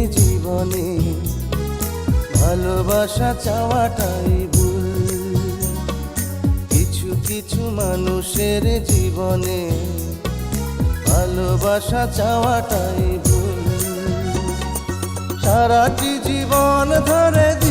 জীবনে ভালোবাসা চাওয়াটাই ভুল। কিছু কিছু মানুষের জীবনে ভালোবাসা চাওয়াটাই ভুল। সারাটি জীবন ধরে